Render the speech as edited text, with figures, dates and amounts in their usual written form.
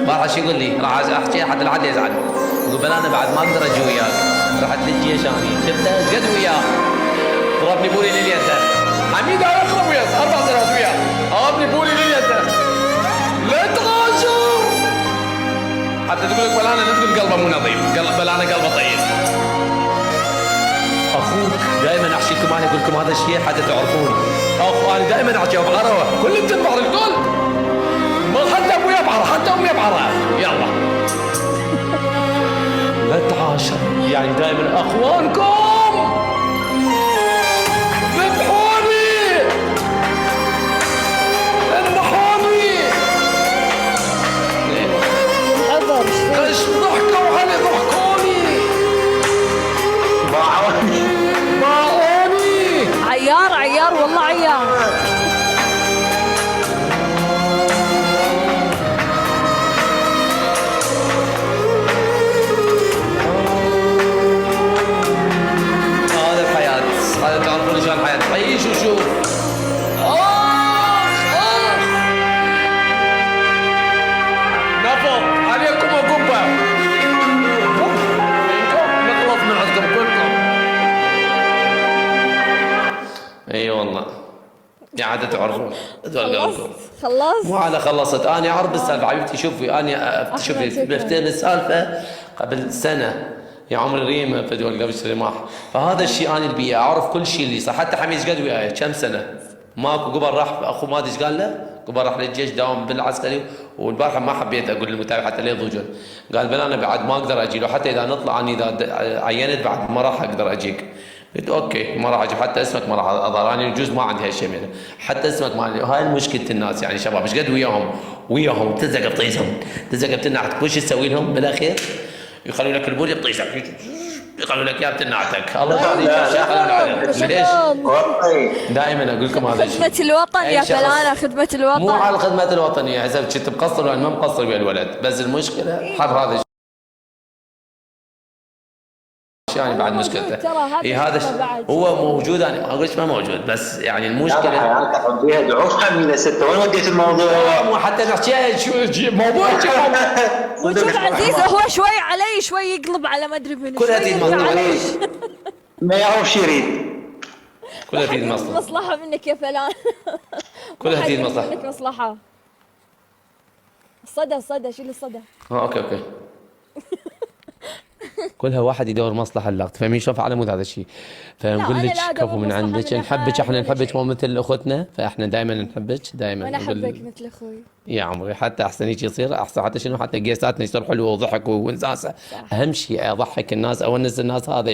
ما راح يقول لي راح احكي حتى لا حد يزعل. يقول بلا انا بعد ما اقدر اجي وياك، رحت للجيش اني شفته ايش قد وياه ضربني بولي لليده. حميد انا اقرب وياه 4 سنوات وياه ضربني بولي لليده. لا تغاشر حتى تقول لك بلا انا لا تقول قلبه مو نظيف، بلا انا قلبه طيب. اخوك دائما احكي لكم انا اقول لكم هذا الشيء حتى تعرفون. اخو انا دائما احكي بعرفه كل بتنبعر الكل، حتى ابويا بعرف حتى امي بعرف. يلا لا تعاشر يعني دائما اخوانكم ذبحوني اذبحوني. ايش ضحكوا علي ضحكوني باعوني عيار والله عيار. هذا تعرفون شلون الحياة عيش وشوف. نفض عليكم وقبة نخلص من عندكم كلكم. اي والله يا عاد تعرفون خلصت مو على خلصت. انا اعرف السالفه حبيبتي. شوفي انا شوفي بفتين السالفه قبل سنه يا عمري ريمه فدول قبل رماح. فهذا الشيء انا اللي اعرف كل شيء اللي صار. حتى حميد قد وياي كم سنه ماكو قبل راح اخو ما ادري ايش قال له قبل راح للجيش داوم بالعسكري. والبارحه ما حبيت اقول للمتابع حتى لا يضوجون. قال بل انا بعد ما اقدر اجي له حتى اذا نطلع اني اذا عينت بعد ما راح اقدر اجيك. قلت اوكي ما راح اجي حتى اسمك ما راح اظهر. انا يجوز ما عندي هالشيء منه حتى اسمك ما عندي. هاي مشكله الناس يعني شباب ايش قد وياهم تلزق بطيسهم تلزق بتنعتك وش تسوي لهم بالاخير؟ يخلوا لك البول بطيسك يقولوا لك يا بتنعتك الله يخليك. ليش؟ دائما اقول لكم هذا الشيء خدمة الوطن يا فلانة خدمة الوطن مو على خدمة الوطن يا حسب كنت مقصر ولا ما مقصر ويا الولد. بس المشكلة حر هذا الشيء يعني بعد مشكلته. اي هذا هو موجود. انا ما اقولش ما موجود بس يعني المشكله لا تقضيها دعوس حميده ستة. وين وديت الموضوع؟ مو حتى نحكي شو موضوع وشوف عزيز هو شوي علي شوي يقلب على ما ادري منو كلها تريد مصلحه ما يعرف شو يريد. كلها تريد مصلحه منك يا فلان. كلها تريد مصلحه منك مصلحه. الصدى شيل الصدى. اوكي كلها واحد يدور مصلحه اللقط. فاهمين شلون؟ فعلى مود هذا الشيء. فنقول لك كفو من عندك نحبك. احنا نحبك مو مثل اخوتنا. فاحنا دائما نحبك دائما. انا احبك مثل اخوي يا عمري. حتى احسن هيك يصير احسن. حتى شنو حتى قياساتنا يصير حلوه وضحك ونزاسه. اهم شيء اضحك الناس اونس الناس. هذا